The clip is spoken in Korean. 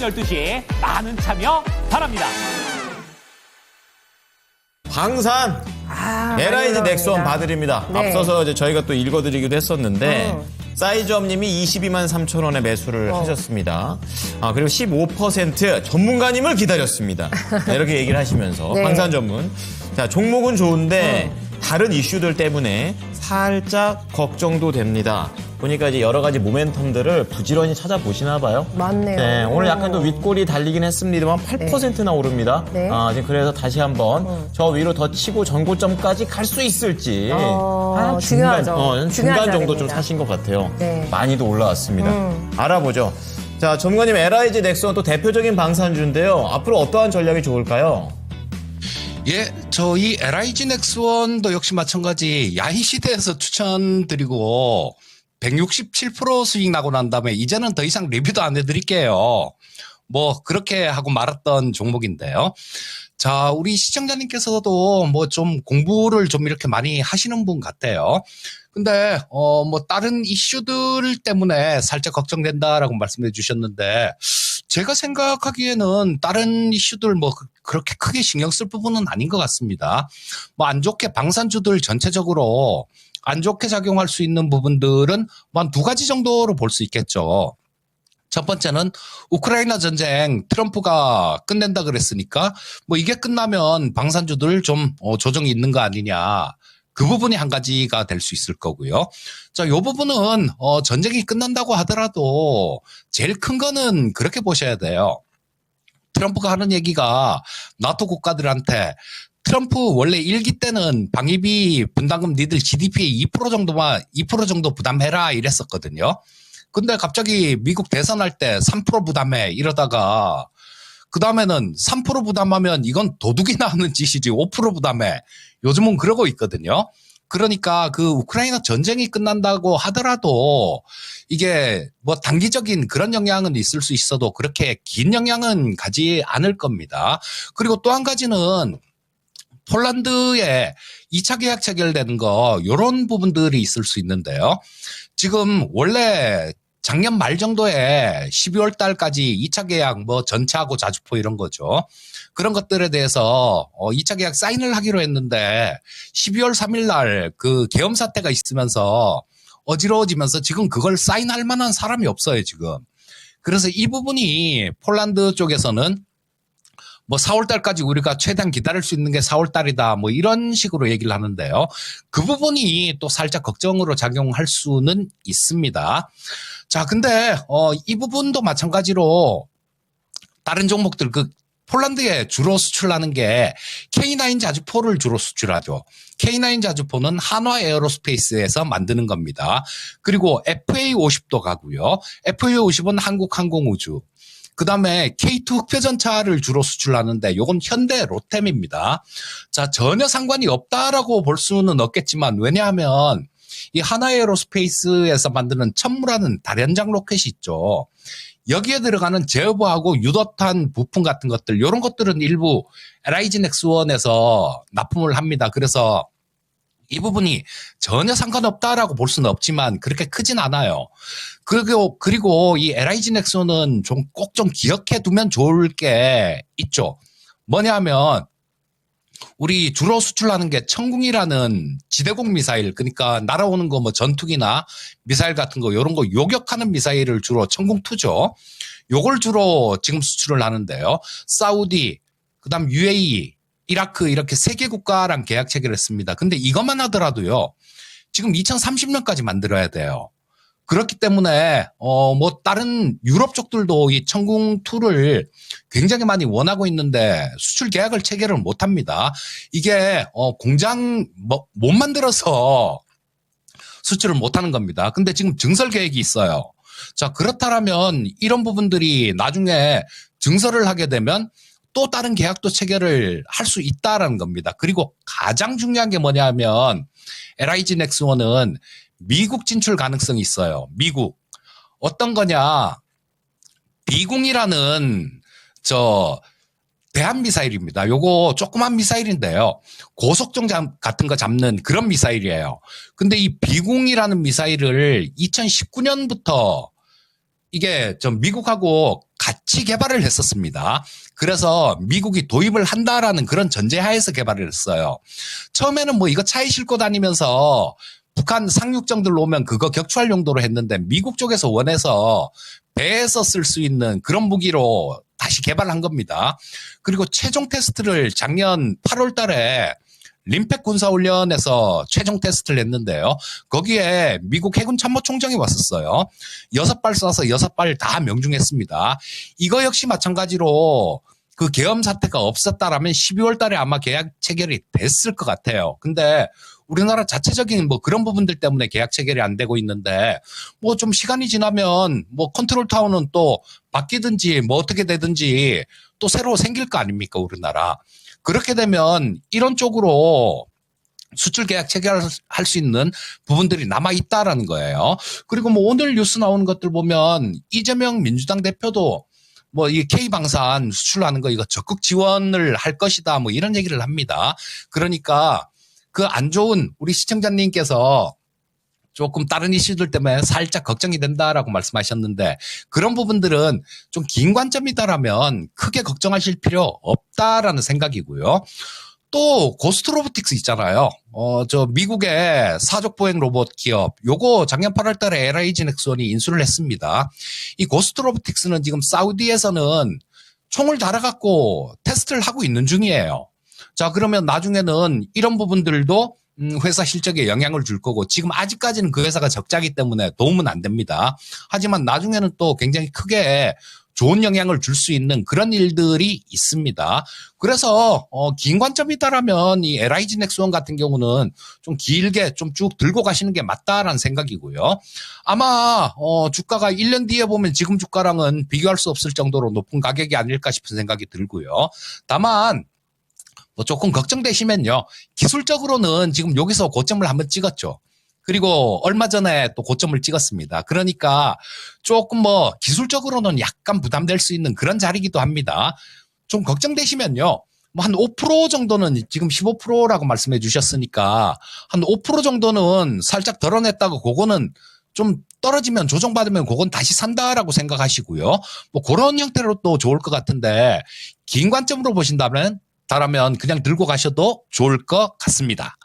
12시 많은 참여 바랍니다. 방산 LIG 넥스원 봐드립니다. 네. 앞서서 이제 저희가 또 읽어드리기도 했었는데 사이즈업님이 22만 3천 원에 매수를 하셨습니다. 그리고 15% 전문가님을 기다렸습니다. 네, 이렇게 얘기를 하시면서 네. 방산 전문. 자, 종목은 좋은데 다른 이슈들 때문에 살짝 걱정도 됩니다. 보니까 이제 여러 가지 모멘텀들을 부지런히 찾아보시나 봐요. 맞네요. 네, 오늘 약간 또 윗골이 달리긴 했습니다만 8%나 오릅니다. 네. 지금 그래서 다시 한번 저 위로 더 치고 전고점까지 갈 수 있을지 중요하죠. 중간 정도 좀 자리입니다. 사신 것 같아요. 네. 많이도 올라왔습니다. 알아보죠. 자, 전문가님 LIG 넥스원 또 대표적인 방산주인데요. 앞으로 어떠한 전략이 좋을까요? 예, 저희 LIG 넥스원도 역시 마찬가지 야인 시대에서 추천드리고 167% 수익 나고 난 다음에 이제는 더 이상 리뷰도 안 해드릴게요. 뭐 그렇게 하고 말았던 종목인데요. 자, 우리 시청자님께서도 뭐 좀 공부를 좀 이렇게 많이 하시는 분 같아요. 근데 뭐 다른 이슈들 때문에 살짝 걱정된다라고 말씀해 주셨는데 제가 생각하기에는 다른 이슈들 뭐 그렇게 크게 신경 쓸 부분은 아닌 것 같습니다. 뭐 안 좋게 방산주들 전체적으로 안 좋게 작용할 수 있는 부분들은 뭐 한 두 가지 정도로 볼 수 있겠죠. 첫 번째는 우크라이나 전쟁 트럼프가 끝낸다 그랬으니까 뭐 이게 끝나면 방산주들 좀 조정이 있는 거 아니냐. 그 부분이 한 가지가 될 수 있을 거고요. 자, 요 부분은 전쟁이 끝난다고 하더라도 제일 큰 거는 그렇게 보셔야 돼요. 트럼프가 하는 얘기가 나토 국가들한테 트럼프 원래 일기 때는 방위비 분담금 니들 GDP의 2% 정도 부담해라 이랬었거든요. 근데 갑자기 미국 대선할 때 3% 부담해 이러다가 그 다음에는 3% 부담하면 이건 도둑이나 하는 짓이지 5% 부담해. 요즘은 그러고 있거든요. 그러니까 그 우크라이나 전쟁이 끝난다고 하더라도 이게 뭐 단기적인 그런 영향은 있을 수 있어도 그렇게 긴 영향은 가지 않을 겁니다. 그리고 또 한 가지는 폴란드에 2차 계약 체결되는 거 이런 부분들이 있을 수 있는데요. 지금 원래 작년 말 정도에 12월 달까지 2차 계약 뭐 전차하고 자주포 이런 거죠. 그런 것들에 대해서 2차 계약 사인을 하기로 했는데 12월 3일 날 그 계엄 사태가 있으면서 어지러워지면서 지금 그걸 사인할 만한 사람이 없어요, 지금. 그래서 이 부분이 폴란드 쪽에서는 뭐 4월 달까지 우리가 최대한 기다릴 수 있는 게 4월 달이다. 뭐 이런 식으로 얘기를 하는데요. 그 부분이 또 살짝 걱정으로 작용할 수는 있습니다. 자, 근데 이 부분도 마찬가지로 다른 종목들 그 폴란드에 주로 수출하는 게 K9 자주포를 주로 수출하죠. K9 자주포는 한화 에어로스페이스에서 만드는 겁니다. 그리고 FA50도 가고요. FA50은 한국항공우주. 그 다음에 K2 흑표전차를 주로 수출하는데 요건 현대 로템입니다. 자, 전혀 상관이 없다라고 볼 수는 없겠지만 왜냐하면 이 하나에어로스페이스에서 만드는 천무라는 다련장 로켓이 있죠. 여기에 들어가는 제어부하고 유도탄 부품 같은 것들 이런 것들은 일부 LIG 넥스원에서 납품을 합니다. 그래서 이 부분이 전혀 상관없다라고 볼 수는 없지만 그렇게 크진 않아요. 그리고 이 LIG 넥스원은 좀 꼭 좀 기억해 두면 좋을 게 있죠. 뭐냐 하면 우리 주로 수출하는 게 천궁이라는 지대공 미사일, 그러니까 날아오는 거 뭐 전투기나 미사일 같은 거 이런 거 요격하는 미사일을 주로 천궁2죠. 요걸 주로 지금 수출을 하는데요. 사우디, 그다음 UAE, 이라크 이렇게 세 개 국가랑 계약 체결을 했습니다. 근데 이것만 하더라도요. 지금 2030년까지 만들어야 돼요. 그렇기 때문에 뭐 다른 유럽 쪽들도 이 천궁2를 굉장히 많이 원하고 있는데 수출 계약을 체결을 못 합니다. 이게 공장 못 만들어서 수출을 못 하는 겁니다. 근데 지금 증설 계획이 있어요. 자, 그렇다면 이런 부분들이 나중에 증설을 하게 되면 또 다른 계약도 체결을 할 수 있다라는 겁니다. 그리고 가장 중요한 게 뭐냐면 LIG 넥스원은 미국 진출 가능성이 있어요. 미국. 어떤 거냐. 비공이라는 대한 미사일입니다. 요거 조그만 미사일인데요. 고속정 같은 거 잡는 그런 미사일이에요. 근데 이 비공이라는 미사일을 2019년부터 이게 미국하고 같이 개발을 했었습니다. 그래서 미국이 도입을 한다라는 그런 전제하에서 개발을 했어요. 처음에는 뭐 이거 차에 싣고 다니면서 북한 상륙정들 오면 그거 격추할 용도로 했는데 미국 쪽에서 원해서 배에서 쓸 수 있는 그런 무기로 다시 개발한 겁니다. 그리고 최종 테스트를 작년 8월 달에 림팩 군사훈련에서 최종 테스트를 했는데요. 거기에 미국 해군 참모총장이 왔었어요. 6발 쏴서 6발 다 명중했습니다. 이거 역시 마찬가지로 그 계엄 사태가 없었다라면 12월 달에 아마 계약 체결이 됐을 것 같아요. 근데 우리나라 자체적인 뭐 그런 부분들 때문에 계약 체결이 안 되고 있는데 뭐 좀 시간이 지나면 뭐 컨트롤 타워는 또 바뀌든지 뭐 어떻게 되든지 또 새로 생길 거 아닙니까, 우리나라. 그렇게 되면 이런 쪽으로 수출 계약 체결할 수 있는 부분들이 남아 있다라는 거예요. 그리고 뭐 오늘 뉴스 나오는 것들 보면 이재명 민주당 대표도 뭐 이 K방산 수출하는 거 이거 적극 지원을 할 것이다 뭐 이런 얘기를 합니다. 그러니까 그 안 좋은 우리 시청자님께서 조금 다른 이슈들 때문에 살짝 걱정이 된다라고 말씀하셨는데 그런 부분들은 좀 긴 관점이다라면 크게 걱정하실 필요 없다라는 생각이고요. 또 고스트 로보틱스 있잖아요. 저 미국의 사족 보행 로봇 기업 요거 작년 8월 달에 LIG 넥스원이 인수를 했습니다. 이 고스트 로보틱스는 지금 사우디에서는 총을 달아갖고 테스트를 하고 있는 중이에요. 자, 그러면 나중에는 이런 부분들도 회사 실적에 영향을 줄 거고 지금 아직까지는 그 회사가 적자기 때문에 도움은 안 됩니다. 하지만 나중에는 또 굉장히 크게 좋은 영향을 줄 수 있는 그런 일들이 있습니다. 그래서 긴 관점이다라면 이 LIG 넥스원 같은 경우는 좀 길게 좀 쭉 들고 가시는 게 맞다라는 생각이고요. 아마 주가가 1년 뒤에 보면 지금 주가랑은 비교할 수 없을 정도로 높은 가격이 아닐까 싶은 생각이 들고요. 다만 뭐 조금 걱정되시면요. 기술적으로는 지금 여기서 고점을 한번 찍었죠. 그리고 얼마 전에 또 고점을 찍었습니다. 그러니까 조금 뭐 기술적으로는 약간 부담될 수 있는 그런 자리이기도 합니다. 좀 걱정되시면요. 뭐 한 5% 정도는 지금 15%라고 말씀해 주셨으니까 한 5% 정도는 살짝 덜어냈다고 그거는 좀 떨어지면 조정받으면 그건 다시 산다라고 생각하시고요. 뭐 그런 형태로 또 좋을 것 같은데 긴 관점으로 보신다면 그냥 들고 가셔도 좋을 것 같습니다.